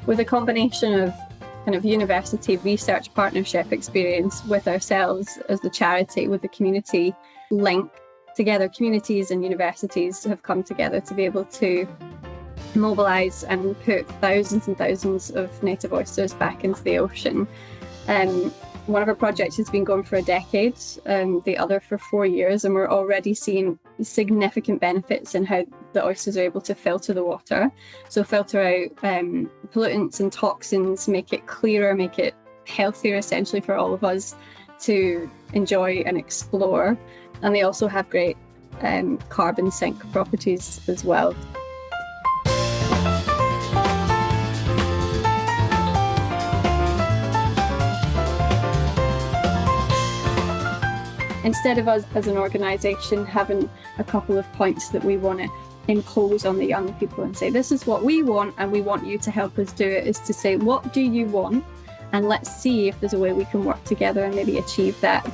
with a combination of kind of university research partnership experience with ourselves as the charity, with the community link together, communities and universities have come together to be able to mobilise and put thousands and thousands of native oysters back into the ocean. One of our projects has been going for a decade, the other for 4 years, and we're already seeing significant benefits in how the oysters are able to filter the water. So filter out pollutants and toxins, make it clearer, make it healthier essentially for all of us to enjoy and explore. And they also have great carbon sink properties as well. Instead of us as an organisation having a couple of points that we want to impose on the young people and say, this is what we want and we want you to help us do it, is to say, what do you want? And let's see if there's a way we can work together and maybe achieve that.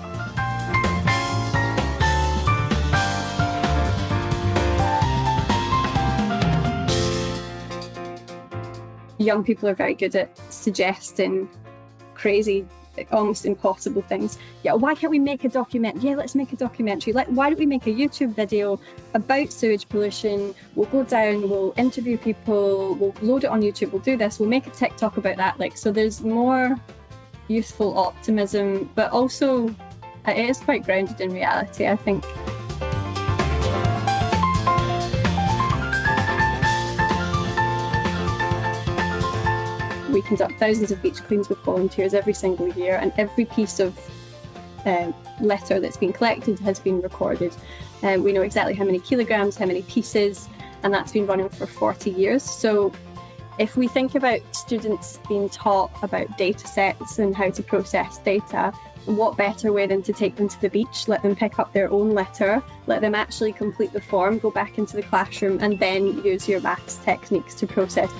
Young people are very good at suggesting crazy, almost impossible things. Yeah, why can't we make a documentary? Yeah, let's make a documentary. Like, why don't we make a YouTube video about sewage pollution? We'll go down, we'll interview people, we'll load it on YouTube, we'll do this, we'll make a TikTok about that. Like, so there's more youthful optimism, but also it is quite grounded in reality, I think. We conduct thousands of beach cleans with volunteers every single year, and every piece of litter that's been collected has been recorded. We know exactly how many kilograms, how many pieces, and that's been running for 40 years. So if we think about students being taught about data sets and how to process data, what better way than to take them to the beach, let them pick up their own litter, let them actually complete the form, go back into the classroom, and then use your maths techniques to process.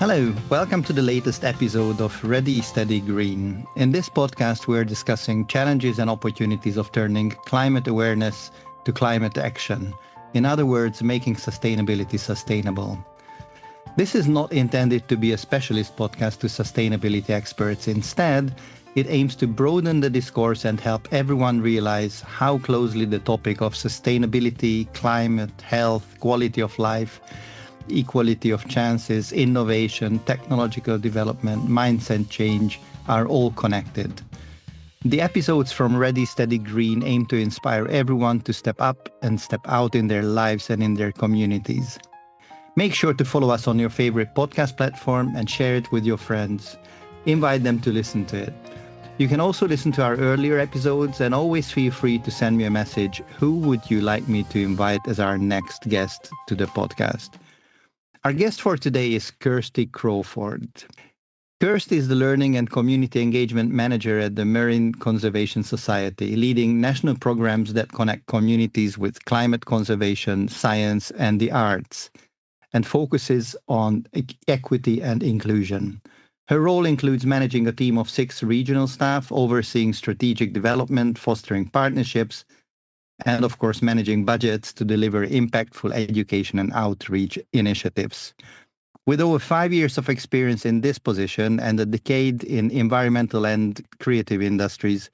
Hello, welcome to the latest episode of Ready, Steady, Green. In this podcast, we're discussing challenges and opportunities of turning climate awareness to climate action. In other words, making sustainability sustainable. This is not intended to be a specialist podcast to sustainability experts. Instead, it aims to broaden the discourse and help everyone realize how closely the topic of sustainability, climate, health, quality of life, equality of chances, innovation, technological development, mindset change are all connected. The episodes from Ready, Steady, Green aim to inspire everyone to step up and step out in their lives and in their communities. Make sure to follow us on your favorite podcast platform and share it with your friends. Invite them to listen to it. You can also listen to our earlier episodes and always feel free to send me a message. Who would you like me to invite as our next guest to the podcast? Our guest for today is Kirsty Crawford. Kirsty is the Learning and Community Engagement Manager at the Marine Conservation Society, leading national programs that connect communities with climate conservation, science, and the arts, and focuses on equity and inclusion. Her role includes managing a team of 6 regional staff, overseeing strategic development, fostering partnerships, and of course, managing budgets to deliver impactful education and outreach initiatives. With over 5 years of experience in this position and a decade in environmental and creative industries,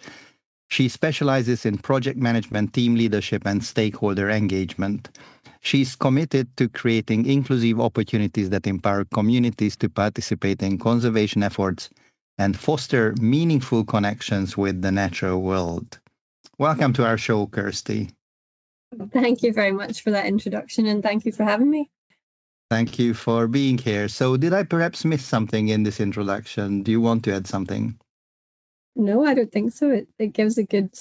she specializes in project management, team leadership, and stakeholder engagement. She's committed to creating inclusive opportunities that empower communities to participate in conservation efforts and foster meaningful connections with the natural world. Welcome to our show, Kirsty. Thank you very much for that introduction, and thank you for having me. Thank you for being here. So did I perhaps miss something in this introduction? Do you want to add something? No, I don't think so. It gives a good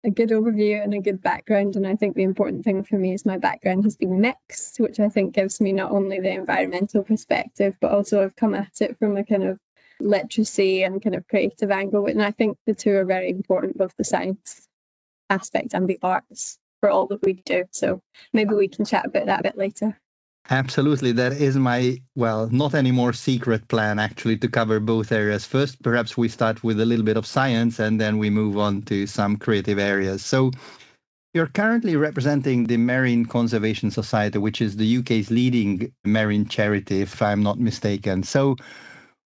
overview and a good background, and I think the important thing for me is my background has been mixed, which I think gives me not only the environmental perspective, but also I've come at it from a kind of literacy and kind of creative angle, and I think the two are very important, both the science aspect and the arts, for all that we do. So maybe we can chat about that a bit later. Absolutely. That is my, well, not anymore secret plan, actually, to cover both areas. First, perhaps we start with a little bit of science and then we move on to some creative areas. So you're currently representing the Marine Conservation Society, which is the UK's leading marine charity, if I'm not mistaken. So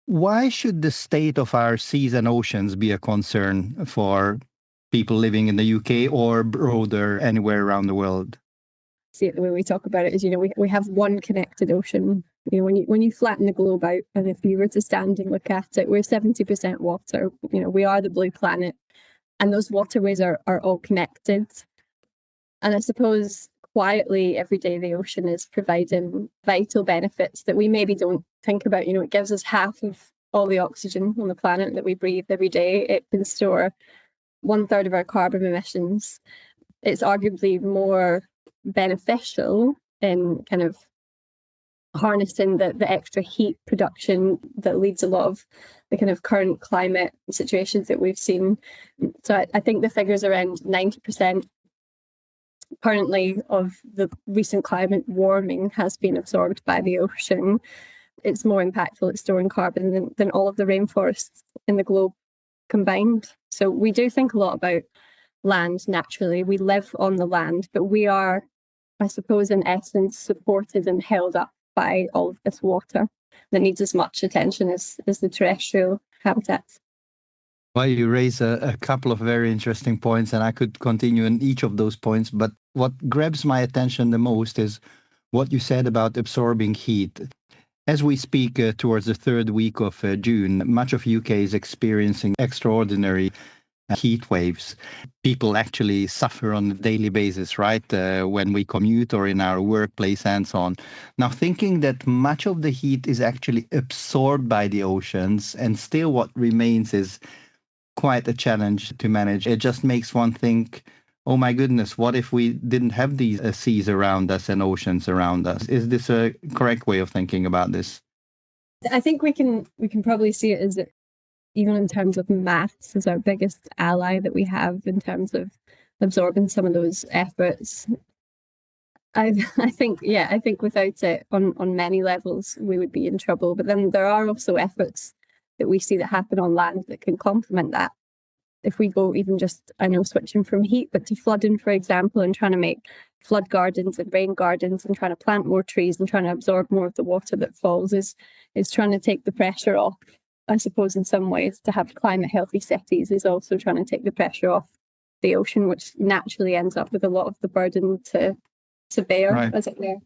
why should the state of our seas and oceans be a concern for people living in the UK or broader anywhere around the world? See it the way we talk about it is, we have one connected ocean. When you flatten the globe out, and if you were to stand and look at it, we're 70% water. We are the blue planet, and those waterways are all connected. And I suppose quietly every day the ocean is providing vital benefits that we maybe don't think about. It gives us half of all the oxygen on the planet that we breathe every day. It can store 1/3 of our carbon emissions. It's arguably more beneficial in kind of harnessing the extra heat production that leads a lot of the kind of current climate situations that we've seen. So I think the figures around 90% currently of the recent climate warming has been absorbed by the ocean. It's more impactful at storing carbon than all of the rainforests in the globe combined. So we do think a lot about land naturally. We live on the land, but we are, I suppose, in essence, supported and held up by all of this water that needs as much attention as the terrestrial habitats. Well, you raise a couple of very interesting points, and I could continue in each of those points. But what grabs my attention the most is what you said about absorbing heat. As we speak towards the third week of June, much of UK is experiencing extraordinary heat waves. People actually suffer on a daily basis, right? When we commute or in our workplace and so on. Now, thinking that much of the heat is actually absorbed by the oceans and still what remains is quite a challenge to manage. It just makes one think, oh my goodness, what if we didn't have these seas around us and oceans around us? Is this a correct way of thinking about this? I think we can probably see it as, even in terms of maths, as our biggest ally that we have in terms of absorbing some of those efforts. I think without it on many levels we would be in trouble. But then there are also efforts that we see that happen on land that can complement that. If we go even just, I know, switching from heat, but to flooding, for example, and trying to make flood gardens and rain gardens and trying to plant more trees and trying to absorb more of the water that falls is trying to take the pressure off. I suppose in some ways to have climate healthy cities is also trying to take the pressure off the ocean, which naturally ends up with a lot of the burden to bear, right, as it were.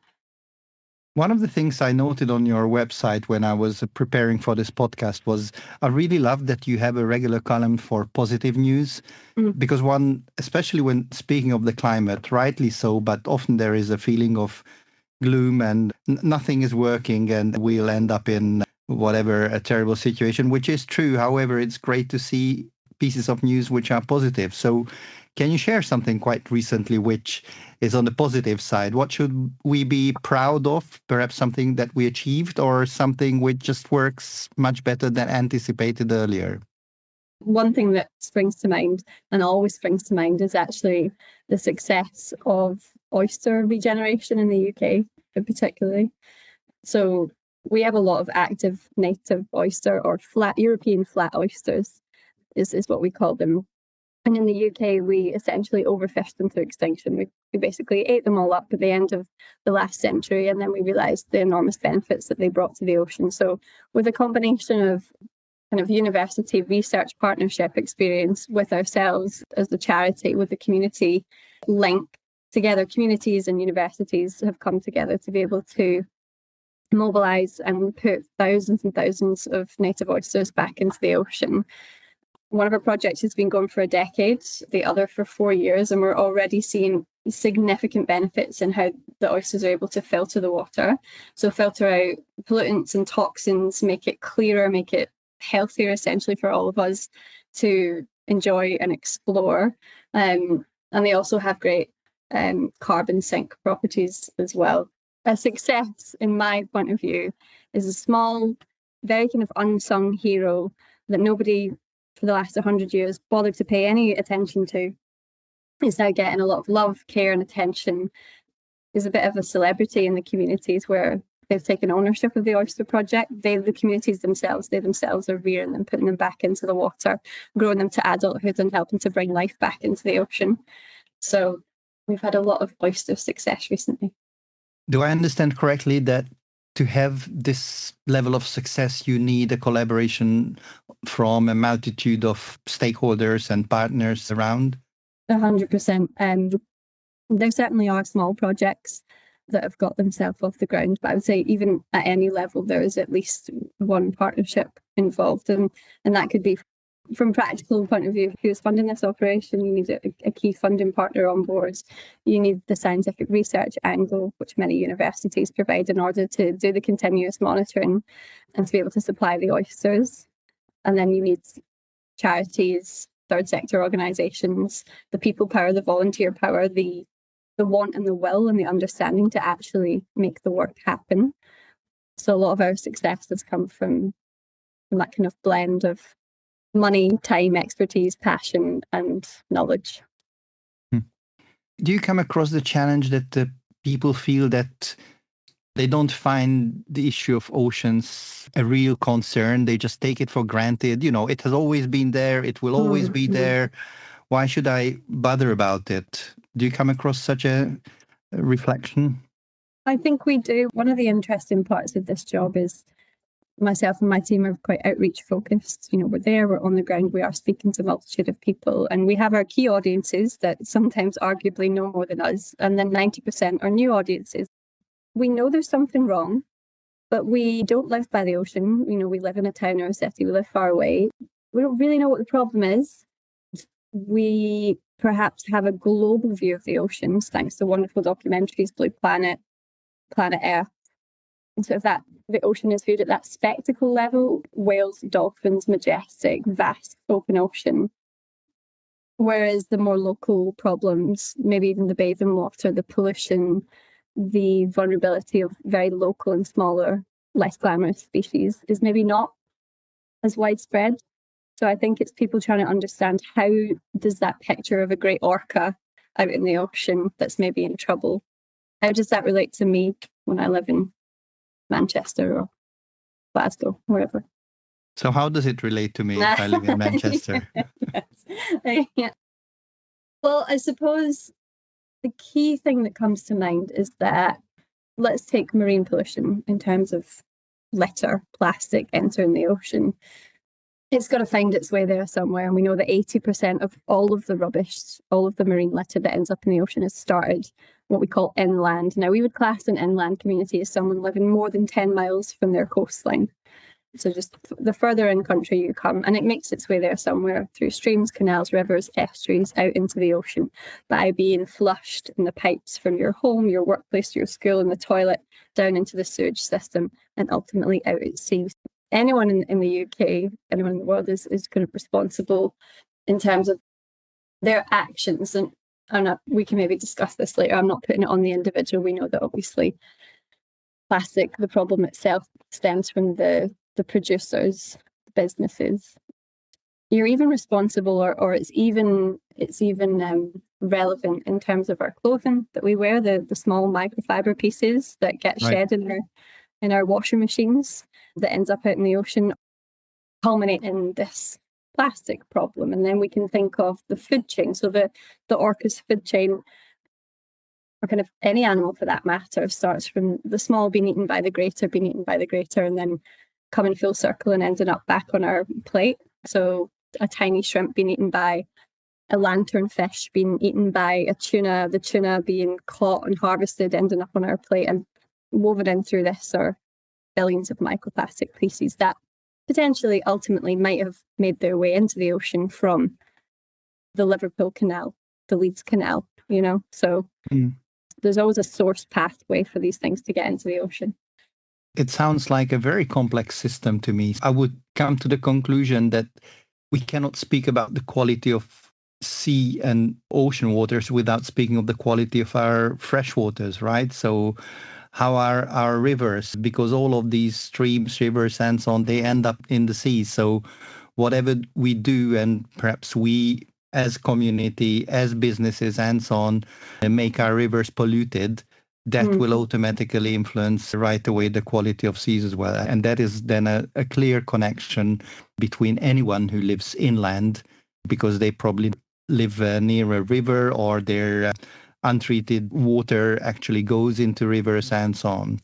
One of the things I noted on your website when I was preparing for this podcast was I really love that you have a regular column for positive news, because one, especially when speaking of the climate, rightly so, but often there is a feeling of gloom and nothing is working and we'll end up in whatever a terrible situation, which is true. However, it's great to see pieces of news which are positive. So can you share something quite recently which is on the positive side? What should we be proud of? Perhaps something that we achieved or something which just works much better than anticipated earlier? One thing that springs to mind and always springs to mind is actually the success of oyster regeneration in the UK, particularly. So we have a lot of active native oyster or European flat oysters is what we call them. And in the UK, we essentially overfished them to extinction. We basically ate them all up at the end of the last century, and then we realised the enormous benefits that they brought to the ocean. So with a combination of kind of university research partnership experience with ourselves as the charity, with the community link together, communities and universities have come together to be able to mobilise and put thousands and thousands of native oysters back into the ocean. One of our projects has been going for a decade, the other for 4 years, and we're already seeing significant benefits in how the oysters are able to filter the water. So filter out pollutants and toxins, make it clearer, make it healthier essentially for all of us to enjoy and explore. And they also have great carbon sink properties as well. A success, in my point of view, is a small, very kind of unsung hero that nobody for the last 100 years bothered to pay any attention to. It's now getting a lot of love, care and attention. is a bit of a celebrity in the communities where they've taken ownership of the oyster project. The communities themselves are rearing them, putting them back into the water, growing them to adulthood and helping to bring life back into the ocean. So we've had a lot of oyster success recently. Do I understand correctly that to have this level of success, you need a collaboration from a multitude of stakeholders and partners around? 100%. There certainly are small projects that have got themselves off the ground, but I would say even at any level, there is at least one partnership involved. And that could be from a practical point of view, who's funding this operation. You need a key funding partner on board. You need the scientific research angle, which many universities provide in order to do the continuous monitoring and to be able to supply the oysters. And then you need charities, third sector organisations, the people power, the volunteer power, the want and the will and the understanding to actually make the work happen. So a lot of our success has come from that kind of blend of money, time, expertise, passion, and knowledge. Do you come across the challenge that the people feel that they don't find the issue of oceans a real concern? They just take it for granted. It has always been there. It will always be there. Why should I bother about it? Do you come across such a reflection? I think we do. One of the interesting parts of this job is myself and my team are quite outreach focused. We're there, we're on the ground, we are speaking to a multitude of people, and we have our key audiences that sometimes arguably know more than us, and then 90% are new audiences. We know there's something wrong, but we don't live by the ocean. We live in a town or a city, we live far away. We don't really know what the problem is. We perhaps have a global view of the oceans thanks to wonderful documentaries, Blue Planet, Planet Earth. And so if the ocean is viewed at that spectacle level, whales, dolphins, majestic, vast open ocean. Whereas the more local problems, maybe even the bathing water, the pollution, the vulnerability of very local and smaller, less glamorous species is maybe not as widespread. So I think it's people trying to understand, how does that picture of a great orca out in the ocean that's maybe in trouble, how does that relate to me when I live in Manchester or Glasgow, wherever? So how does it relate to me if I live in Manchester? Yeah. Well, I suppose the key thing that comes to mind is that, let's take marine pollution in terms of litter, plastic entering the ocean. It's got to find its way there somewhere. And we know that 80% of all of the rubbish, all of the marine litter that ends up in the ocean has started what we call inland. Now, we would class an inland community as someone living more than 10 miles from their coastline. So just the further in country you come, and it makes its way there somewhere through streams, canals, rivers, estuaries, out into the ocean by being flushed in the pipes from your home, your workplace, your school, and the toilet, down into the sewage system, and ultimately out at sea. Anyone in the UK, anyone in the world is kind of responsible in terms of their actions. And we can maybe discuss this later. I'm not putting it on the individual. We know that obviously plastic, the problem itself, stems from the producers, the businesses. You're even responsible, or it's even relevant in terms of our clothing that we wear, the small microfiber pieces that get shed in our washing machines that ends up out in the ocean, culminate in this plastic problem. And then we can think of the food chain. So the orca's food chain, or kind of any animal for that matter, starts from the small being eaten by the greater, and then coming full circle and ending up back on our plate. So a tiny shrimp being eaten by a lanternfish, being eaten by a tuna, the tuna being caught and harvested, ending up on our plate, and woven in through this are billions of microplastic pieces that potentially ultimately might have made their way into the ocean from the Liverpool Canal, the Leeds Canal, So there's always a source pathway for these things to get into the ocean. It sounds like a very complex system to me. I would come to the conclusion that we cannot speak about the quality of sea and ocean waters without speaking of the quality of our fresh waters, right? So how are our rivers? Because all of these streams, rivers, and so on, they end up in the sea. So whatever we do, and perhaps we as community, as businesses and so on, make our rivers polluted, that will automatically influence right away the quality of seas as well. And that is then a clear connection between anyone who lives inland, because they probably live near a river, or their untreated water actually goes into rivers and so on.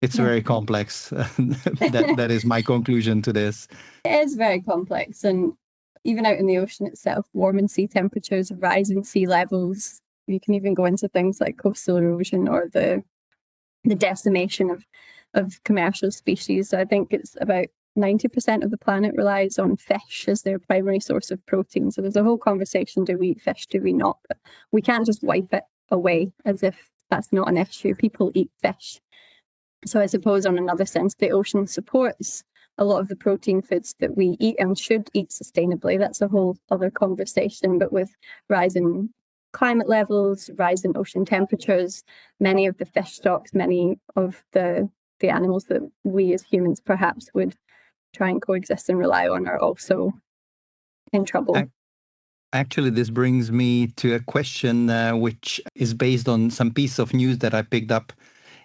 It's very complex. That is my conclusion to this. It is very complex. And even out in the ocean itself, warming sea temperatures, rising sea levels, you can even go into things like coastal erosion or the decimation of commercial species. I think it's about 90% of the planet relies on fish as their primary source of protein. So there's a whole conversation, do we eat fish, do we not? But we can't just wipe it away as if that's not an issue. People eat fish. So I suppose on another sense, the ocean supports a lot of the protein foods that we eat and should eat sustainably. That's a whole other conversation. But with rising climate levels, rising ocean temperatures, many of the fish stocks, many of the animals that we as humans perhaps would try and coexist and rely on are also in trouble. Actually, this brings me to a question which is based on some piece of news that I picked up.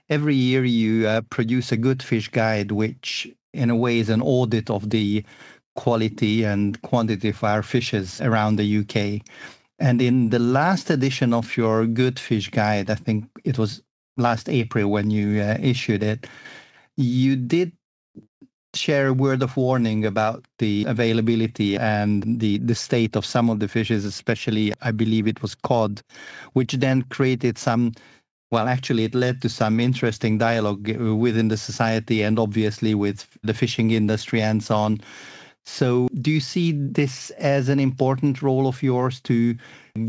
Every year you produce a good fish guide, which in a way is an audit of the quality and quantity of our fishes around the UK. And in the last edition of your Good Fish Guide, I think it was last April when you issued it, you did share a word of warning about the availability and the state of some of the fishes, especially I believe it was cod, which then created some, well, actually it led to some interesting dialogue within the society and obviously with the fishing industry and so on. So do you see this as an important role of yours to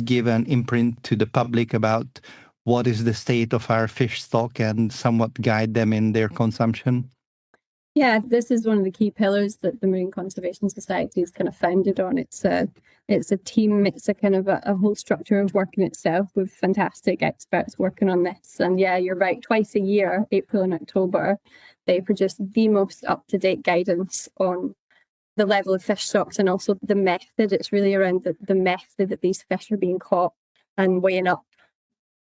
give an imprint to the public about what is the state of our fish stock and somewhat guide them in their consumption? Yeah, this is one of the key pillars that the Marine Conservation Society is kind of founded on. It's a team, it's a kind of a whole structure of work in itself with fantastic experts working on this. And yeah, you're right, twice a year, April and October, they produce the most up-to-date guidance on the level of fish stocks and also the method. It's really around the method that these fish are being caught and weighing up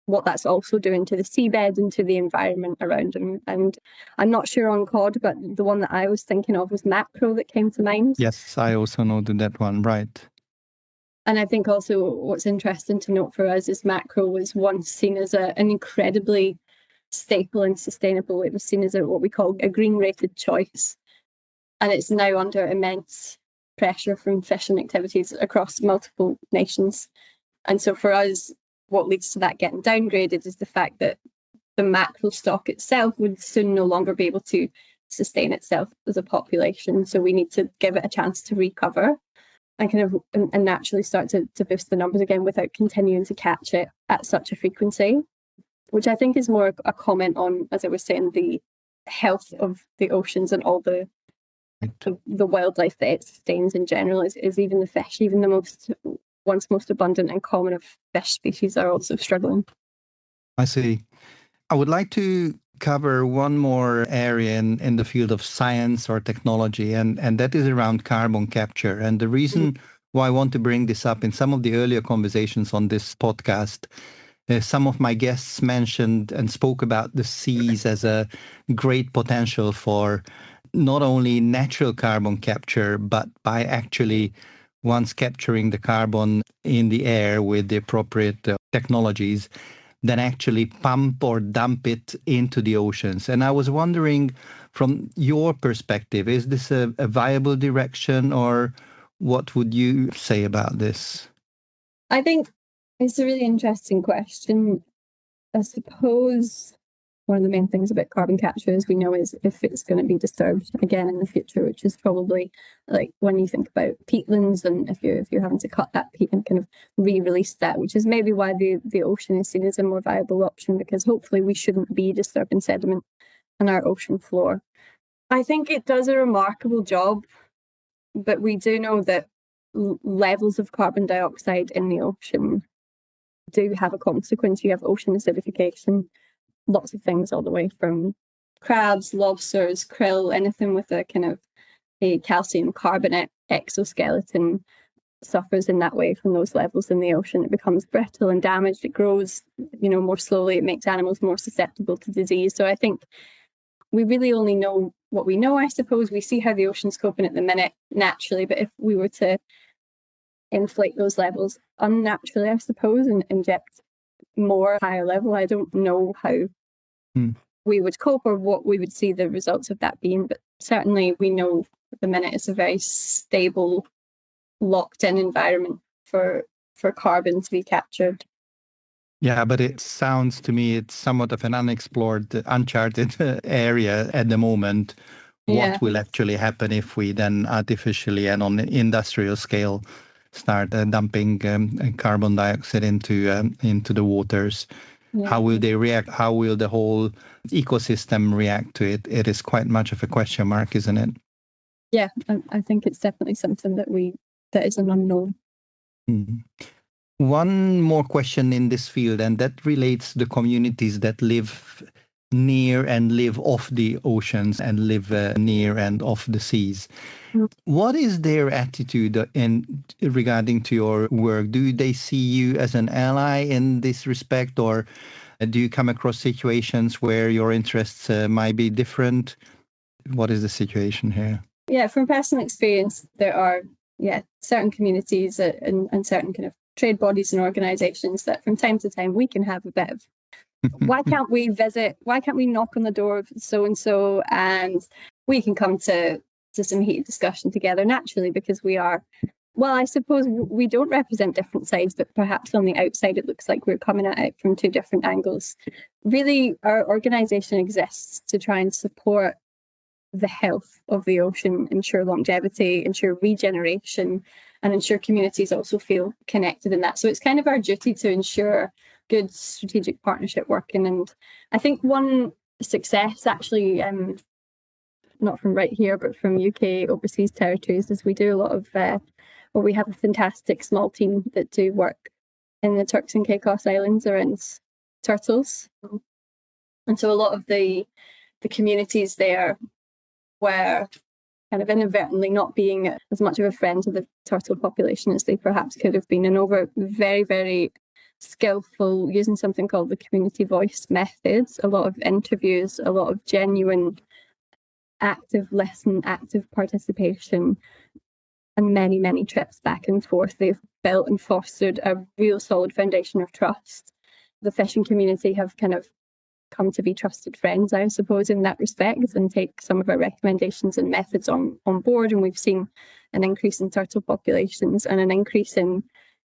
what that's also doing to the seabed and to the environment around them. And I'm not sure on cod, but the one that I was thinking of was mackerel that came to mind. Yes, I also noted that one, right. And I think also what's interesting to note for us is mackerel was once seen as an incredibly staple and sustainable. It was seen as what we call a green rated choice. And it's now under immense pressure from fishing activities across multiple nations. And so for us, what leads to that getting downgraded is the fact that the mackerel stock itself would soon no longer be able to sustain itself as a population. So we need to give it a chance to recover and kind of and naturally start to boost the numbers again without continuing to catch it at such a frequency, which I think is more a comment on, as I was saying, the health of the oceans and all the wildlife that it sustains in general is even the fish, even the once most abundant and common of fish species are also struggling. I see. I would like to cover one more area in the field of science or technology, and that is around carbon capture. And the reason why I want to bring this up in some of the earlier conversations on this podcast, some of my guests mentioned and spoke about the seas as a great potential for not only natural carbon capture, but by actually once capturing the carbon in the air with the appropriate technologies, then actually pump or dump it into the oceans. And I was wondering, from your perspective, is this a viable direction, or what would you say about this? I think it's a really interesting question. I suppose one of the main things about carbon capture, as we know, is if it's going to be disturbed again in the future, which is probably like when you think about peatlands, and if you're having to cut that peat and kind of re-release that, which is maybe why the ocean is seen as a more viable option, because hopefully we shouldn't be disturbing sediment on our ocean floor. I think it does a remarkable job, but we do know that levels of carbon dioxide in the ocean do have a consequence. You have ocean acidification, lots of things, all the way from crabs, lobsters, krill, anything with a kind of a calcium carbonate exoskeleton suffers in that way from those levels in the ocean. It becomes brittle and damaged. It grows, more slowly. It makes animals more susceptible to disease. So I think we really only know what we know, I suppose. We see how the ocean's coping at the minute naturally, but if we were to inflate those levels unnaturally, I suppose, and inject more higher level, I don't know how we would cope or what we would see the results of that being. But certainly we know at the minute it's a very stable, locked-in environment for carbon to be captured. Yeah, but it sounds to me it's somewhat of an unexplored, uncharted area at the moment. What will actually happen if we then artificially and on the industrial scale start dumping carbon dioxide into the waters? Yeah. How will they react? How will the whole ecosystem react to it? It is quite much of a question mark, isn't it? Yeah, I think it's definitely something that is an unknown. Mm-hmm. One more question in this field, and that relates to the communities that live near and live off the oceans and live near and off the seas. What is their attitude regarding to your work? Do they see you as an ally in this respect, or do you come across situations where your interests might be different? What is the situation here? Yeah, from personal experience, there are certain communities and certain kind of trade bodies and organisations that from time to time we can have a bit of why can't we visit, why can't we knock on the door of so-and-so and we can come to some heated discussion together naturally, because we are, well, I suppose we don't represent different sides, but perhaps on the outside it looks like we're coming at it from two different angles. Really, our organisation exists to try and support the health of the ocean, ensure longevity, ensure regeneration, and ensure communities also feel connected in that. So it's kind of our duty to ensure good strategic partnership working. And I think one success actually, not from right here, but from UK overseas territories, is we do a lot of, we have a fantastic small team that do work in the Turks and Caicos Islands around turtles. And so a lot of the communities there were kind of inadvertently not being as much of a friend to the turtle population as they perhaps could have been, and over very, very skillful, using something called the community voice methods, a lot of interviews, a lot of genuine active listen, active participation, and many, many trips back and forth. They've built and fostered a real solid foundation of trust. The fishing community have kind of come to be trusted friends, I suppose, in that respect, and take some of our recommendations and methods on board. And we've seen an increase in turtle populations and an increase in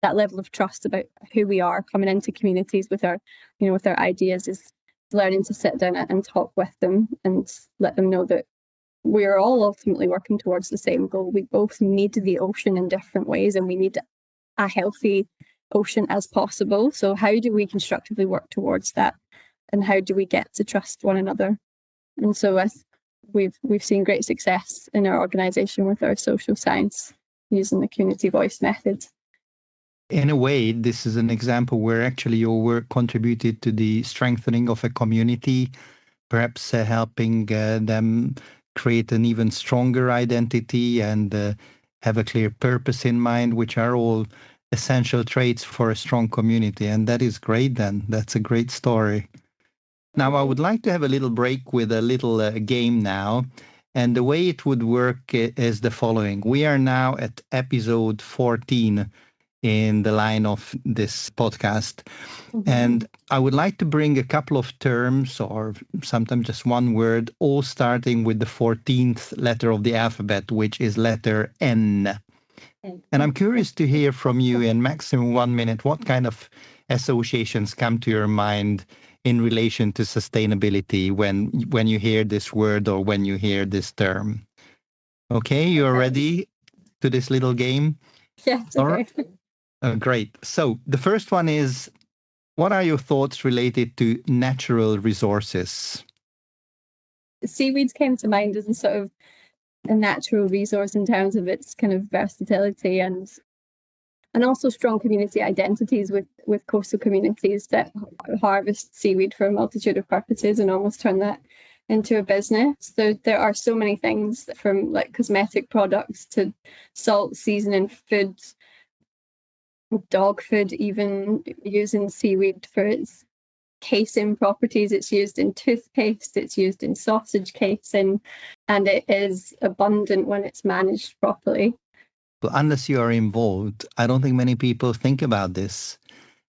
that level of trust about who we are coming into communities with our, with our ideas, is learning to sit down and talk with them and let them know that we're all ultimately working towards the same goal. We both need the ocean in different ways, and we need a healthy ocean as possible. So how do we constructively work towards that? And how do we get to trust one another? And so we've seen great success in our organisation with our social science using the community voice method. In a way, this is an example where actually your work contributed to the strengthening of a community, perhaps helping them create an even stronger identity and have a clear purpose in mind, which are all essential traits for a strong community. And that is great then. That's a great story. Now, I would like to have a little break with a little game now. And the way it would work is the following. We are now at episode 14 in the line of this podcast. Mm-hmm. And I would like to bring a couple of terms, or sometimes just one word, all starting with the 14th letter of the alphabet, which is letter N. And I'm curious to hear from you in maximum 1 minute, what kind of associations come to your mind in relation to sustainability when you hear this word or when you hear this term. Okay, you're ready to this little game? Yeah, okay. All right. Great. So the first one is, what are your thoughts related to natural resources? Seaweeds came to mind as a sort of a natural resource in terms of its kind of versatility and also strong community identities with coastal communities that harvest seaweed for a multitude of purposes and almost turn that into a business. So there are so many things, from like cosmetic products to salt seasoning, foods, dog food, even using seaweed for its casing properties. It's used in toothpaste, it's used in sausage casing, and it is abundant when it's managed properly. But unless you are involved, I don't think many people think about this.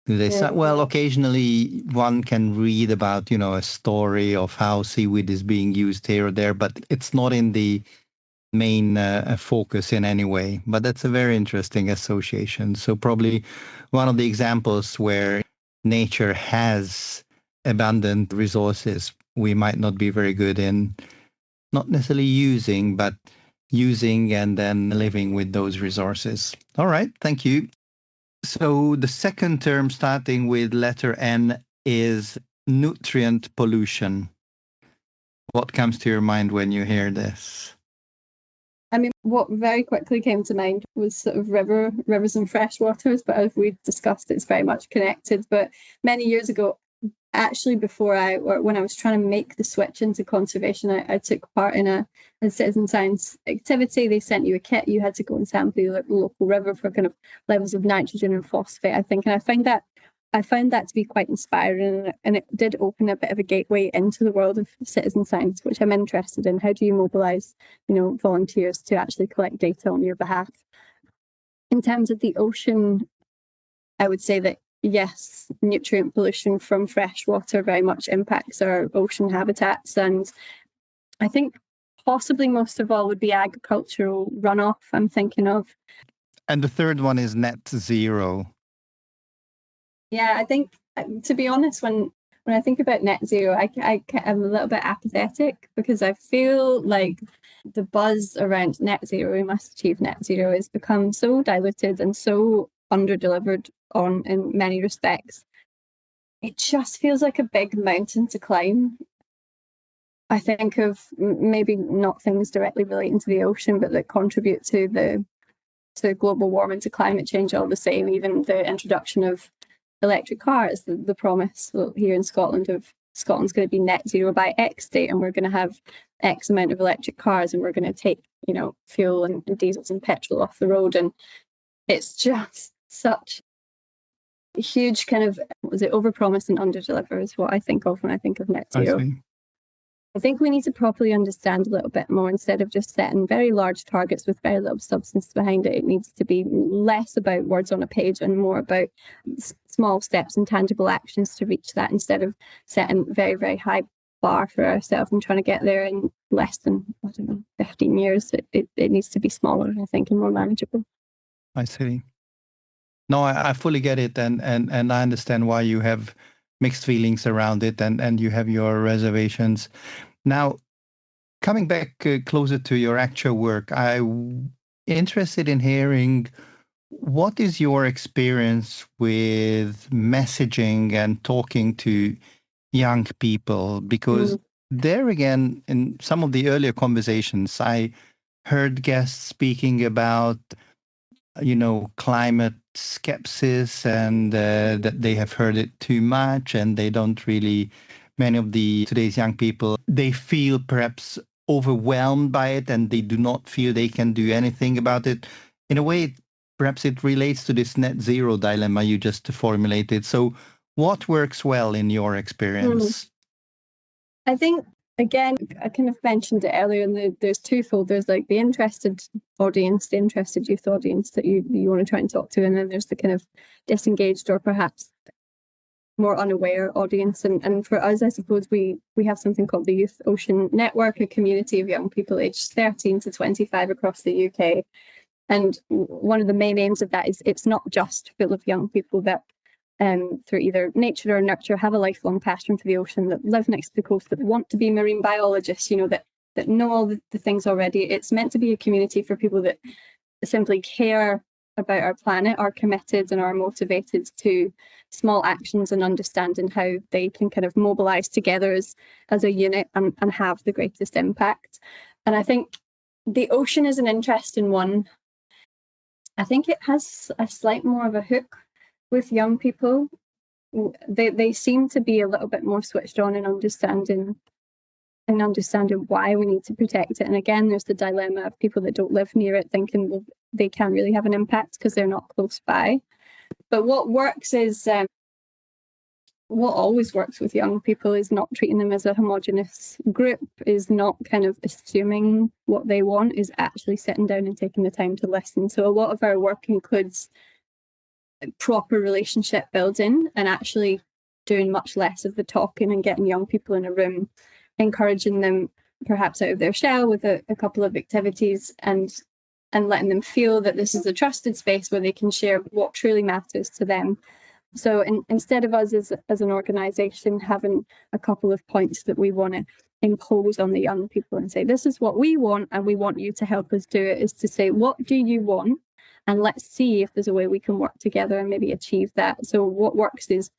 They say, well, occasionally one can read about, a story of how seaweed is being used here or there, but it's not in the main focus in any way. But that's a very interesting association. So probably one of the examples where nature has abundant resources we might not be very good in, not necessarily using, but using and then living with those resources. All right, thank you. So the second term starting with letter N is nutrient pollution. What comes to your mind when you hear this? I mean, what very quickly came to mind was sort of rivers and freshwaters, but as we've discussed, it's very much connected. But many years ago, actually when I was trying to make the switch into conservation, I took part in a citizen science activity. They sent you a kit. You had to go and sample the local river for kind of levels of nitrogen and phosphate, I think. And I found that to be quite inspiring, and it did open a bit of a gateway into the world of citizen science, which I'm interested in. How do you mobilise, volunteers to actually collect data on your behalf? In terms of the ocean, I would say that yes, nutrient pollution from freshwater very much impacts our ocean habitats, and I think possibly most of all would be agricultural runoff I'm thinking of. And the third one is net zero. Yeah, I think, to be honest, when I think about net zero, I'm a little bit apathetic, because I feel like the buzz around net zero, we must achieve net zero, has become so diluted and so under-delivered on in many respects. It just feels like a big mountain to climb. I think of maybe not things directly relating to the ocean, but that contribute to global warming, to climate change all the same. Even the introduction of electric cars, the promise here in Scotland of Scotland's going to be net zero by X date, and we're going to have X amount of electric cars, and we're going to take fuel and diesels and petrol off the road. And it's just such a huge kind of, overpromise and underdeliver is what I think of when I think of net zero. I think we need to properly understand a little bit more. Instead of just setting very large targets with very little substance behind it, it needs to be less about words on a page and more about small steps and tangible actions to reach that, instead of setting very, very high bar for ourselves and trying to get there in less than, 15 years. It needs to be smaller, I think, and more manageable. I see. No, I fully get it, and I understand why you have mixed feelings around it, and you have your reservations. Now, coming back closer to your actual work, I'm interested in hearing what is your experience with messaging and talking to young people, because there again, in some of the earlier conversations, I heard guests speaking about climate skepsis, and that they have heard it too much, and they don't really, many of today's young people, they feel perhaps overwhelmed by it, and they do not feel they can do anything about it. In a way, perhaps it relates to this net zero dilemma you just formulated. So what works well in your experience? I think, again, I kind of mentioned it earlier, and there's twofold. There's like the interested audience, the interested youth audience that you want to try and talk to, and then there's the kind of disengaged or perhaps more unaware audience. And for us, I suppose we have something called the Youth Ocean Network, a community of young people aged 13 to 25 across the UK. And one of the main aims of that is it's not just full of young people that through either nature or nurture have a lifelong passion for the ocean, that live next to the coast, that want to be marine biologists, that know all the things already. It's meant to be a community for people that simply care about our planet, are committed and are motivated to small actions and understanding how they can kind of mobilise together as a unit and have the greatest impact. And I think the ocean is an interesting one. I think it has a slight more of a hook with young people. They seem to be a little bit more switched on in understanding why we need to protect it. And again, there's the dilemma of people that don't live near it thinking, well, they can't really have an impact because they're not close by. But what works is, what always works with young people is not treating them as a homogenous group, is not kind of assuming what they want, is actually sitting down and taking the time to listen. So a lot of our work includes proper relationship building and actually doing much less of the talking and getting young people in a room, encouraging them perhaps out of their shell with a couple of activities, and letting them feel that this is a trusted space where they can share what truly matters to them. So instead of us as an organisation having a couple of points that we want to impose on the young people and say, this is what we want and we want you to help us do it, is to say, what do you want? And let's see if there's a way we can work together and maybe achieve that. So what works is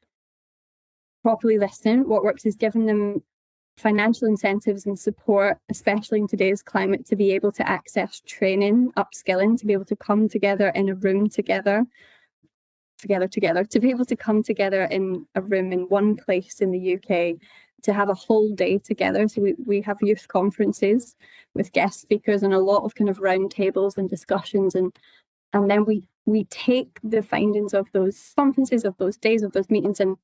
properly listening. What works is giving them financial incentives and support, especially in today's climate, to be able to access training, upskilling, to be able to come together in a room together, to be able to come together in a room in one place in the UK, to have a whole day together. So we have youth conferences with guest speakers and a lot of kind of round tables and discussions, and then we take the findings of those conferences, of those days, of those meetings, and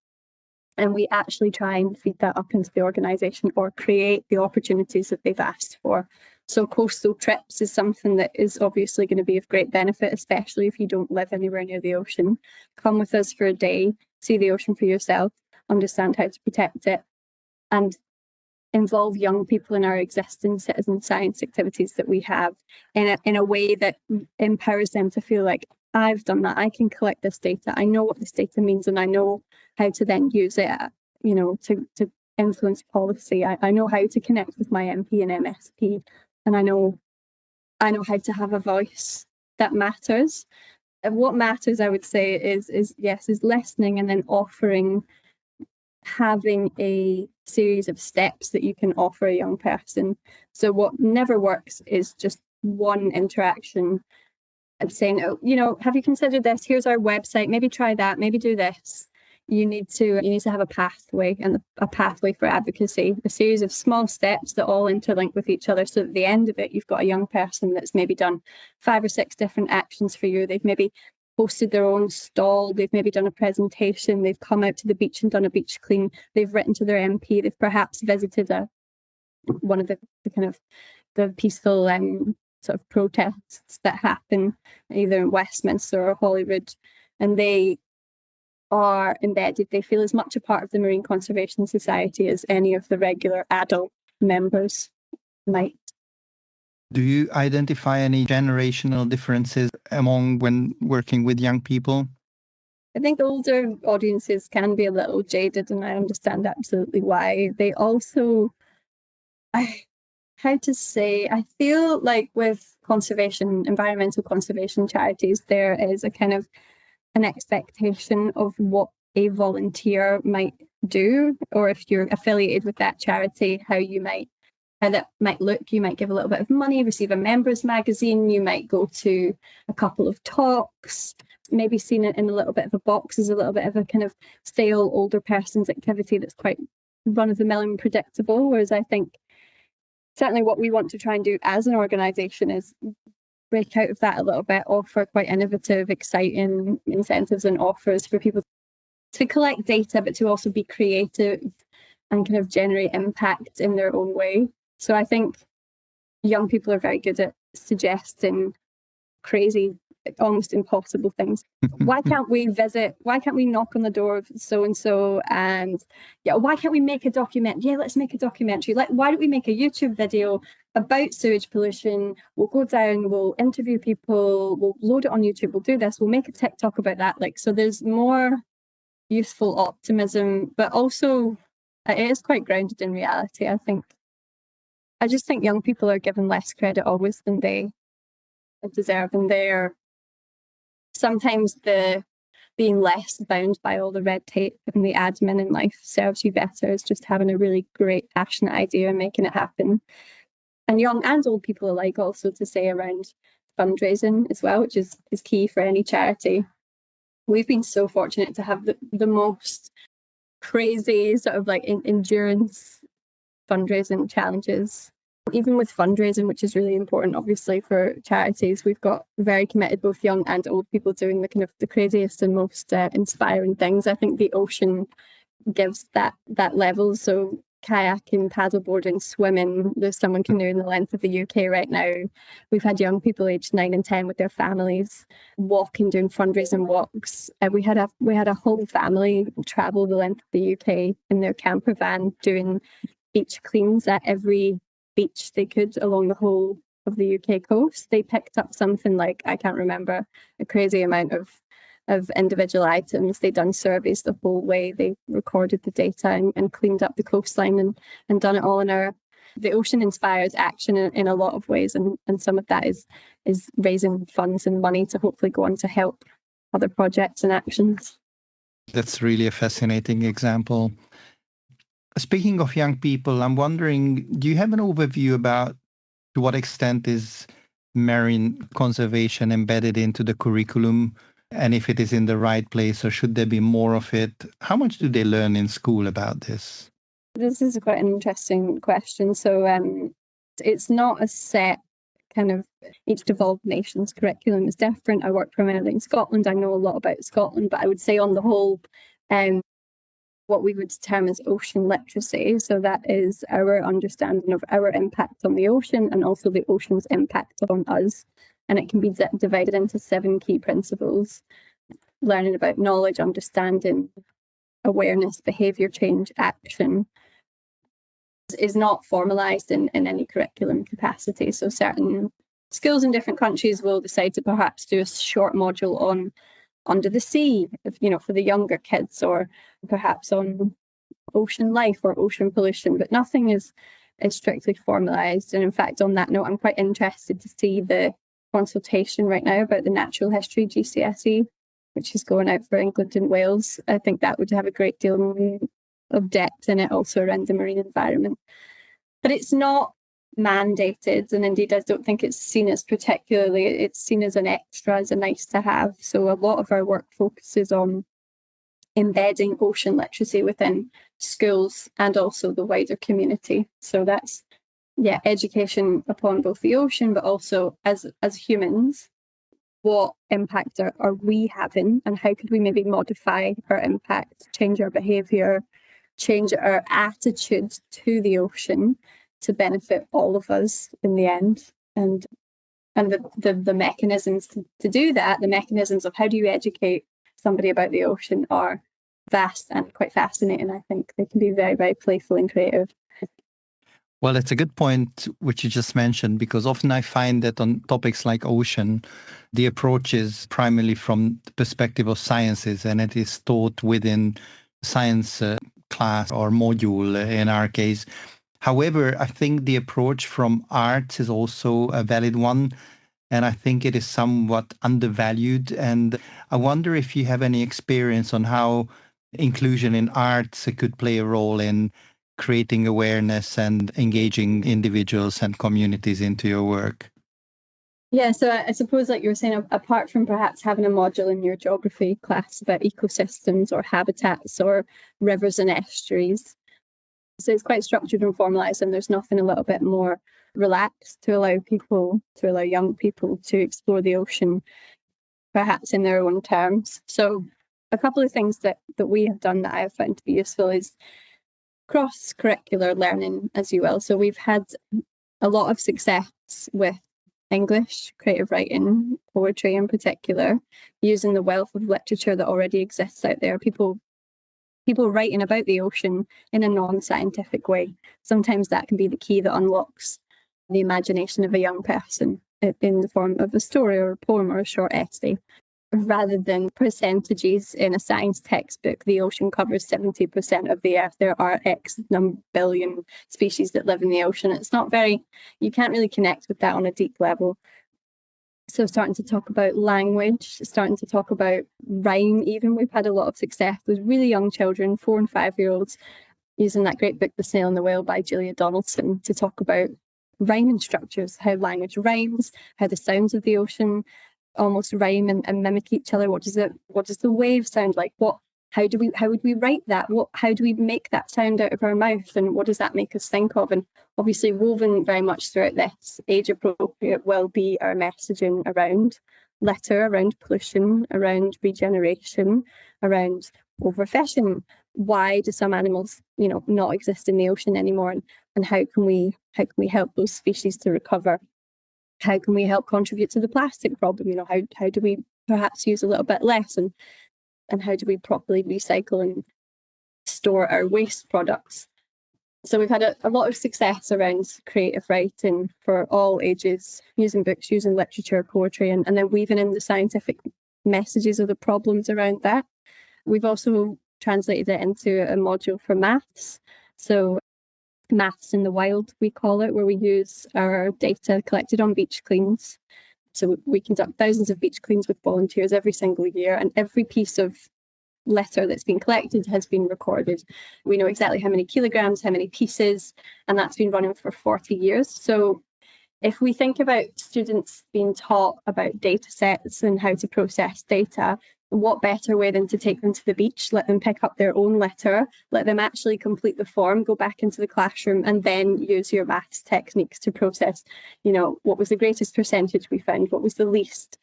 we actually try and feed that up into the organisation or create the opportunities that they've asked for. So coastal trips is something that is obviously going to be of great benefit, especially if you don't live anywhere near the ocean. Come with us for a day, see the ocean for yourself, understand how to protect it, and involve young people in our existing citizen science activities that we have in a way that empowers them to feel like, I've done that, I can collect this data, I know what this data means, and I know how to then use it, to influence policy. I know how to connect with my MP and MSP, and I know how to have a voice that matters. And what matters, I would say, is listening, and then having a series of steps that you can offer a young person. So what never works is just one interaction and saying, have you considered this? Here's our website, maybe try that, maybe do this. You need to have a pathway, and a pathway for advocacy, a series of small steps that all interlink with each other, so at the end of it, you've got a young person that's maybe done 5 or 6 different actions for you. They've maybe hosted their own stall, they've maybe done a presentation, they've come out to the beach and done a beach clean, they've written to their MP, they've perhaps visited one of the kind of the peaceful sort of protests that happen either in Westminster or Holyrood, and they are embedded, they feel as much a part of the Marine Conservation Society as any of the regular adult members might. Do you identify any generational differences among when working with young people? I think older audiences can be a little jaded, and I understand absolutely why. They also, I feel like with environmental conservation charities, there is a kind of an expectation of what a volunteer might do, or if you're affiliated with that charity, how that might look. You might give a little bit of money, receive a members magazine, you might go to a couple of talks, maybe seen it in a little bit of a box as a little bit of a kind of stale older person's activity that's quite run-of-the-mill and predictable, whereas I think certainly what we want to try and do as an organisation is break out of that a little bit, offer quite innovative, exciting incentives and offers for people to collect data, but to also be creative and kind of generate impact in their own way. So I think young people are very good at suggesting crazy, almost impossible things. Why can't we visit? Why can't we knock on the door of so-and-so? And why can't we make a document? Yeah, let's make a documentary. Why don't we make a YouTube video about sewage pollution? We'll go down, we'll interview people, we'll load it on YouTube, we'll do this, we'll make a TikTok about that. So there's more youthful optimism, but also it is quite grounded in reality. I just think young people are given less credit always than they deserve, and they're sometimes being less bound by all the red tape and the admin in life serves you better as just having a really great, passionate idea and making it happen. And young and old people alike also to say around fundraising as well, which is key for any charity. We've been so fortunate to have the most crazy sort of endurance fundraising challenges Even with fundraising, which is really important, obviously, for charities, we've got very committed, both young and old people, doing the kind of the craziest and most inspiring things. I think the ocean gives that level. So kayaking, paddleboarding, swimming, there's someone canoeing the length of the UK right now. We've had young people aged 9 and 10 with their families walking, doing fundraising walks. We had a whole family travel the length of the UK in their camper van, doing beach cleans at every beach they could along the whole of the UK coast. They picked up something like, I can't remember, a crazy amount of individual items. They'd done surveys the whole way. They recorded the data and cleaned up the coastline and done it all in our. The ocean inspires action in a lot of ways, and some of that is raising funds and money to hopefully go on to help other projects and actions. That's really a fascinating example. Speaking of young people, I'm wondering, do you have an overview about to what extent is marine conservation embedded into the curriculum, and if it is in the right place, or should there be more of it? How much do they learn in school about this? This is quite an interesting question. So it's not a set kind of, each devolved nation's curriculum is different. I work primarily in Scotland. I know a lot about Scotland, but I would say on the whole, what we would term as ocean literacy. So that is our understanding of our impact on the ocean and also the ocean's impact on us. And it can be divided into 7 key principles: learning about knowledge, understanding, awareness, behaviour change, action. Is not formalised in any curriculum capacity. So certain schools in different countries will decide to perhaps do a short module on under the sea, for the younger kids, or perhaps on ocean life or ocean pollution, but nothing is strictly formalised. And in fact, on that note, I'm quite interested to see the consultation right now about the natural history GCSE, which is going out for England and Wales. I think that would have a great deal of depth in it, also around the marine environment. But it's not mandated, and indeed I don't think it's seen as particularly, it's seen as an extra, as a nice to have. So a lot of our work focuses on embedding ocean literacy within schools and also the wider community. So that's education upon both the ocean, but also as humans, what impact are we having, and how could we maybe modify our impact, change our behaviour, change our attitude to the ocean to benefit all of us in the end. And the mechanisms to do that, the mechanisms of how do you educate somebody about the ocean, are vast and quite fascinating. I think they can be very, very playful and creative. Well, it's a good point which you just mentioned, because often I find that on topics like ocean, the approach is primarily from the perspective of sciences, and it is taught within science class or module in our case. However, I think the approach from arts is also a valid one, and I think it is somewhat undervalued. And I wonder if you have any experience on how inclusion in arts could play a role in creating awareness and engaging individuals and communities into your work. Yeah, so I suppose, like you were saying, apart from perhaps having a module in your geography class about ecosystems or habitats or rivers and estuaries, so it's quite structured and formalised, and there's nothing a little bit more relaxed to allow young people to explore the ocean, perhaps in their own terms. So a couple of things that we have done that I have found to be useful is cross-curricular learning, as you will. So we've had a lot of success with English, creative writing, poetry in particular, using the wealth of literature that already exists out there. People writing about the ocean in a non-scientific way. Sometimes that can be the key that unlocks the imagination of a young person in the form of a story or a poem or a short essay. Rather than percentages in a science textbook, the ocean covers 70% of the earth. There are X billion species that live in the ocean. It's not you can't really connect with that on a deep level. So starting to talk about language, starting to talk about rhyme even. We've had a lot of success with really young children, 4 and 5-year-olds, using that great book, The Snail and the Whale by Julia Donaldson, to talk about rhyming structures, how language rhymes, how the sounds of the ocean almost rhyme and mimic each other. What does the wave sound like? What how would we write that? How do we make that sound out of our mouth, and what does that make us think of? And obviously woven very much throughout this age appropriate will be our messaging around litter, around pollution, around regeneration, around overfishing. Why do some animals, not exist in the ocean anymore? And how can we help those species to recover? How can we help contribute to the plastic problem? How do we perhaps use a little bit less, and how do we properly recycle and store our waste products? So we've had a lot of success around creative writing for all ages, using books, using literature, poetry, and then weaving in the scientific messages of the problems around that. We've also translated it into a module for maths. So maths in the wild, we call it, where we use our data collected on beach cleans. So we conduct thousands of beach cleans with volunteers every single year, and every piece of litter that's been collected has been recorded. We know exactly how many kilograms, how many pieces, and that's been running for 40 years. So if we think about students being taught about data sets and how to process data, what better way than to take them to the beach, let them pick up their own litter, let them actually complete the form, go back into the classroom, and then use your maths techniques to process, what was the greatest percentage we found, what was the least,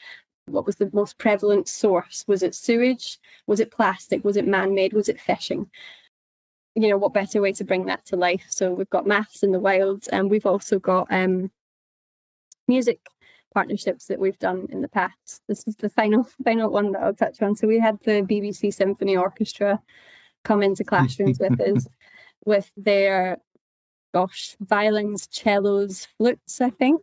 what was the most prevalent source? Was it sewage? Was it plastic? Was it man-made? Was it fishing? What better way to bring that to life? So we've got maths in the wild, and we've also got music partnerships that we've done in the past. This is the final one that I'll touch on. So we had the BBC Symphony Orchestra come into classrooms with us with their, violins, cellos, flutes, I think.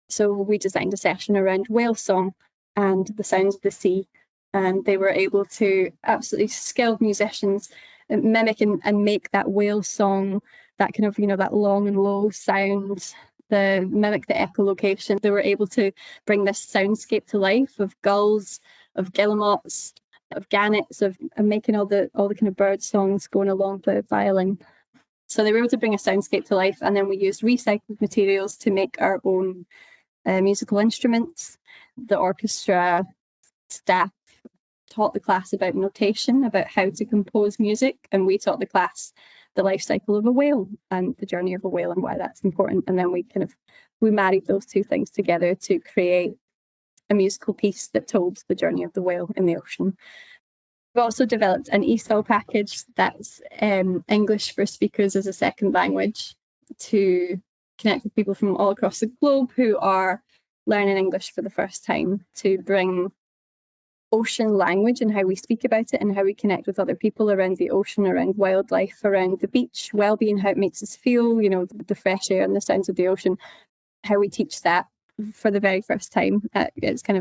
So we designed a session around whale song and the sounds of the sea, and they were able to, absolutely skilled musicians, mimic and make that whale song, that kind of, that long and low sound, mimic the echolocation. They were able to bring this soundscape to life of gulls, of guillemots, of gannets, of making all the kind of bird songs going along the violin. So they were able to bring a soundscape to life, and then we used recycled materials to make our own musical instruments. The orchestra staff taught the class about notation, about how to compose music, and we taught the class the life cycle of a whale and the journey of a whale and why that's important. And then we married those two things together to create a musical piece that told the journey of the whale in the ocean. We've also developed an ESOL package that's English for speakers as a second language, to connect with people from all across the globe who are learning English for the first time, to bring ocean language and how we speak about it and how we connect with other people around the ocean, around wildlife, around the beach, well-being, how it makes us feel, the fresh air and the sounds of the ocean, how we teach that for the very first time at its kind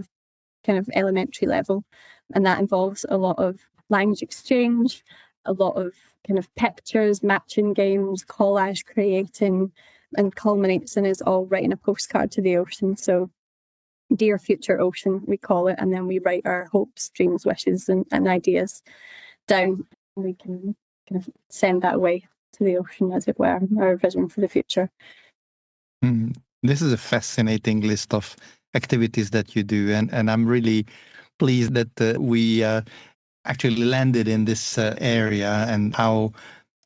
of elementary level. And that involves a lot of language exchange, a lot of kind of pictures, matching games, collage creating, and culminates in us all writing a postcard to the ocean. So Dear Future Ocean, we call it, and then we write our hopes, dreams, wishes and ideas down. We can kind of send that away to the ocean, as it were, our vision for the future. This is a fascinating list of activities that you do, and I'm really pleased that we actually landed in this area, and how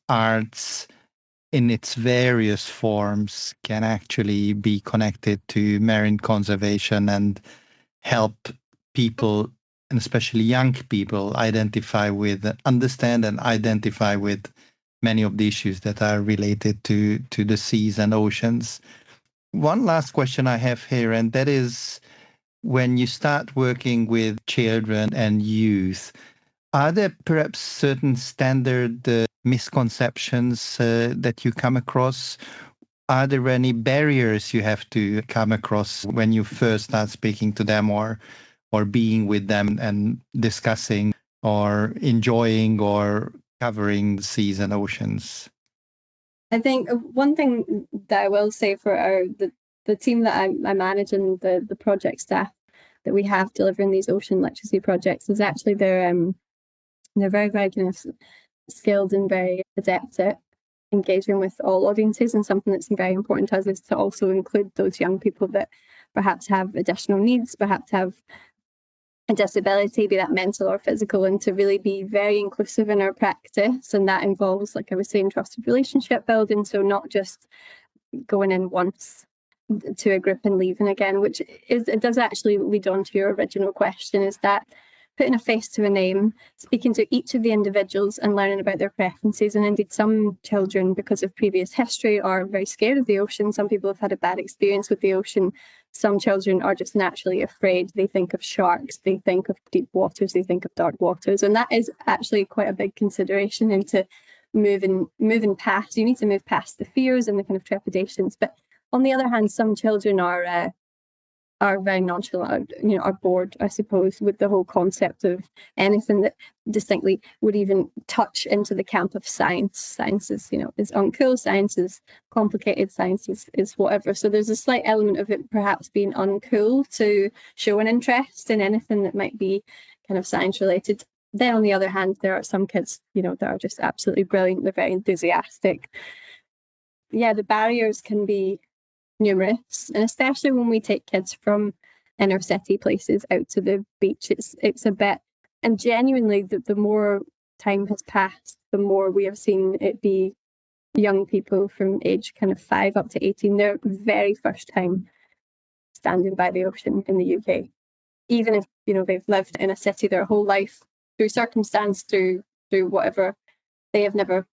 arts in its various forms can actually be connected to marine conservation and help people, and especially young people, understand and identify with many of the issues that are related to the seas and oceans. One last question I have here, and that is, when you start working with children and youth, are there perhaps certain standard misconceptions that you come across? Are there any barriers you have to come across when you first start speaking to them or being with them and discussing or enjoying or covering the seas and oceans? I think one thing that I will say for the team that I manage and the project staff that we have delivering these ocean literacy projects is actually they're very, very kind of skilled and very adept at engaging with all audiences, and something that's very important to us is to also include those young people that perhaps have additional needs, perhaps have a disability, be that mental or physical, and to really be very inclusive in our practice. And that involves, like I was saying, trusted relationship building. So not just going in once to a group and leaving again, which is, it does actually lead on to your original question, is that putting a face to a name, speaking to each of the individuals and learning about their preferences. And indeed, some children, because of previous history, are very scared of the ocean. Some people have had a bad experience with the ocean. Some children are just naturally afraid. They think of sharks, they think of deep waters, they think of dark waters. And that is actually quite a big consideration into moving past. You need to move past the fears and the kind of trepidations. But on the other hand, some children are very nonchalant, are bored, I suppose, with the whole concept of anything that distinctly would even touch into the camp of science. Science is, is uncool, science is complicated, science is whatever. So there's a slight element of it perhaps being uncool to show an interest in anything that might be kind of science related. Then on the other hand, there are some kids, that are just absolutely brilliant. They're very enthusiastic. Yeah, the barriers can be numerous, and especially when we take kids from inner city places out to the beach, it's a bit, and genuinely the more time has passed, the more we have seen it be young people from age kind of 5 up to 18, their very first time standing by the ocean in the UK, even if they've lived in a city their whole life, through circumstance, through whatever, they've never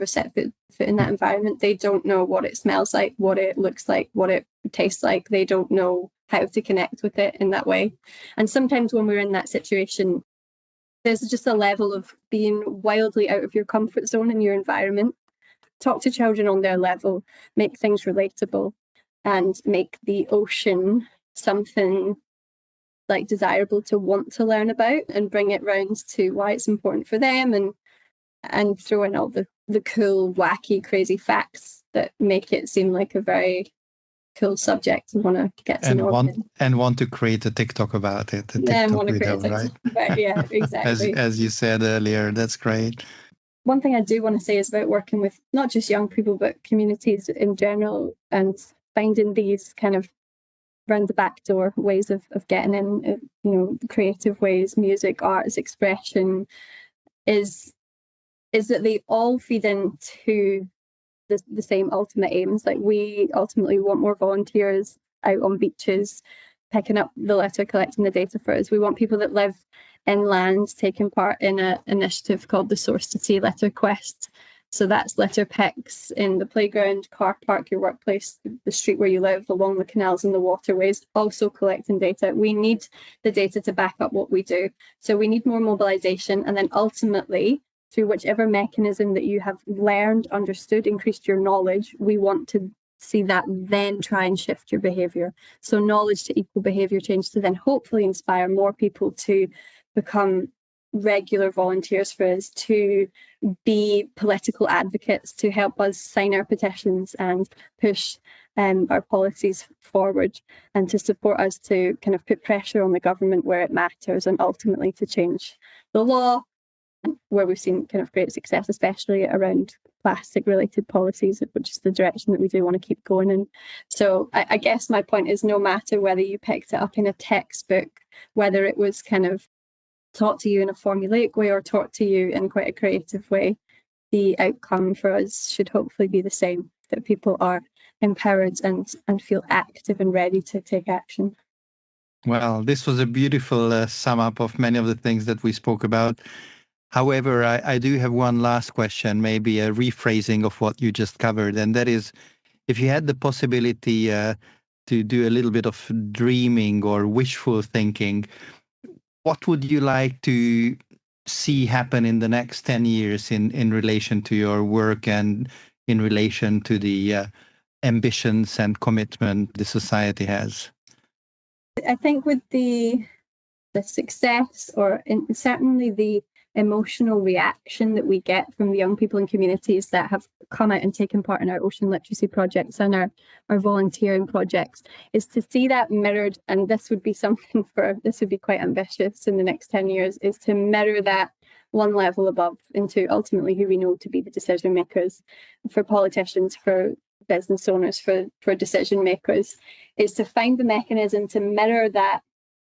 set foot in that environment. They don't know what it smells like, what it looks like, what it tastes like. They don't know how to connect with it in that way. And sometimes when we're in that situation, there's just a level of being wildly out of your comfort zone in your environment. Talk to children on their level, make things relatable, and make the ocean something like desirable to want to learn about, and bring it round to why it's important for them, and throw in all the cool, wacky, crazy facts that make it seem like a very cool subject and want to get to know it. And want to create a TikTok about it. Want to create a TikTok, right? Yeah, exactly. as you said earlier, that's great. One thing I do want to say is about working with not just young people, but communities in general, and finding these kind of round the back door ways of getting in, creative ways, music, arts, expression, is that they all feed into the same ultimate aims. Like, we ultimately want more volunteers out on beaches, picking up the litter, collecting the data for us. We want people that live inland taking part in an initiative called the Source to Sea Litter Quest. So that's litter picks in the playground, car park, your workplace, the street where you live, along the canals and the waterways, also collecting data. We need the data to back up what we do. So we need more mobilisation, and then ultimately, through whichever mechanism that you have learned, understood, increased your knowledge, we want to see that then try and shift your behaviour. So knowledge to equal behaviour change, to then hopefully inspire more people to become regular volunteers for us, to be political advocates, to help us sign our petitions and push our policies forward, and to support us to kind of put pressure on the government where it matters, and ultimately to change the law, where we've seen kind of great success, especially around plastic related policies, which is the direction that we do want to keep going in. So I guess my point is, no matter whether you picked it up in a textbook, whether it was kind of taught to you in a formulaic way or taught to you in quite a creative way, the outcome for us should hopefully be the same, that people are empowered and feel active and ready to take action. Well, this was a beautiful sum up of many of the things that we spoke about. However, I do have one last question, maybe a rephrasing of what you just covered, and that is, if you had the possibility to do a little bit of dreaming or wishful thinking, what would you like to see happen in the next 10 years in relation to your work and in relation to the ambitions and commitment the society has? I think with the success, or certainly the emotional reaction that we get from the young people in communities that have come out and taken part in our ocean literacy projects and our volunteering projects, is to see that mirrored, and this would be quite ambitious in the next 10 years, is to mirror that one level above into ultimately who we know to be the decision makers, for politicians, for business owners, for decision makers, is to find the mechanism to mirror that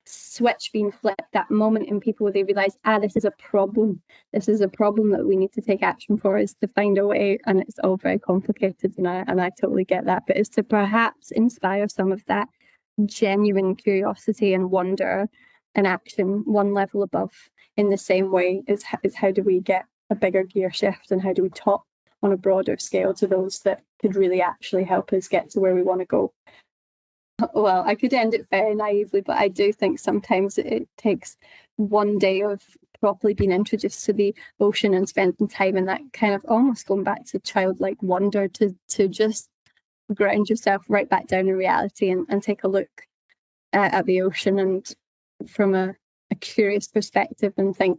switch being flipped, that moment in people where they realise, this is a problem. This is a problem that we need to take action for, is to find a way, and it's all very complicated, and I totally get that, but it's to perhaps inspire some of that genuine curiosity and wonder and action one level above, in the same way as how do we get a bigger gear shift, and how do we talk on a broader scale to those that could really actually help us get to where we want to go. Well, I could end it very naively, but I do think sometimes it takes one day of properly being introduced to the ocean and spending time in that kind of almost going back to childlike wonder, to just ground yourself right back down in reality and take a look at the ocean, and from a curious perspective, and think,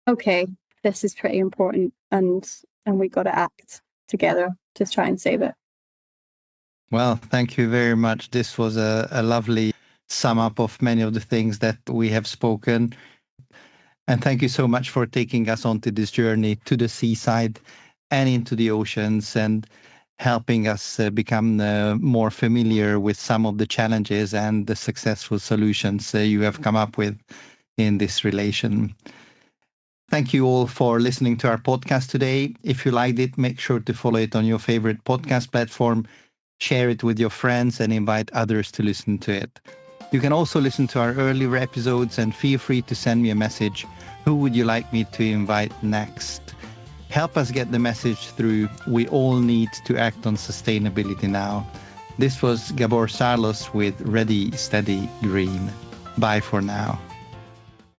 okay, this is pretty important, and we got to act together to try and save it. Well, thank you very much. This was a lovely sum up of many of the things that we have spoken. And thank you so much for taking us onto this journey to the seaside and into the oceans, and helping us become more familiar with some of the challenges and the successful solutions you have come up with in this relation. Thank you all for listening to our podcast today. If you liked it, make sure to follow it on your favorite podcast platform, share it with your friends, and invite others to listen to it. You can also listen to our earlier episodes, and feel free to send me a message. Who would you like me to invite next? Help us get the message through. We all need to act on sustainability now. This was Gabor Sarlos with Ready, Steady, Green. Bye for now.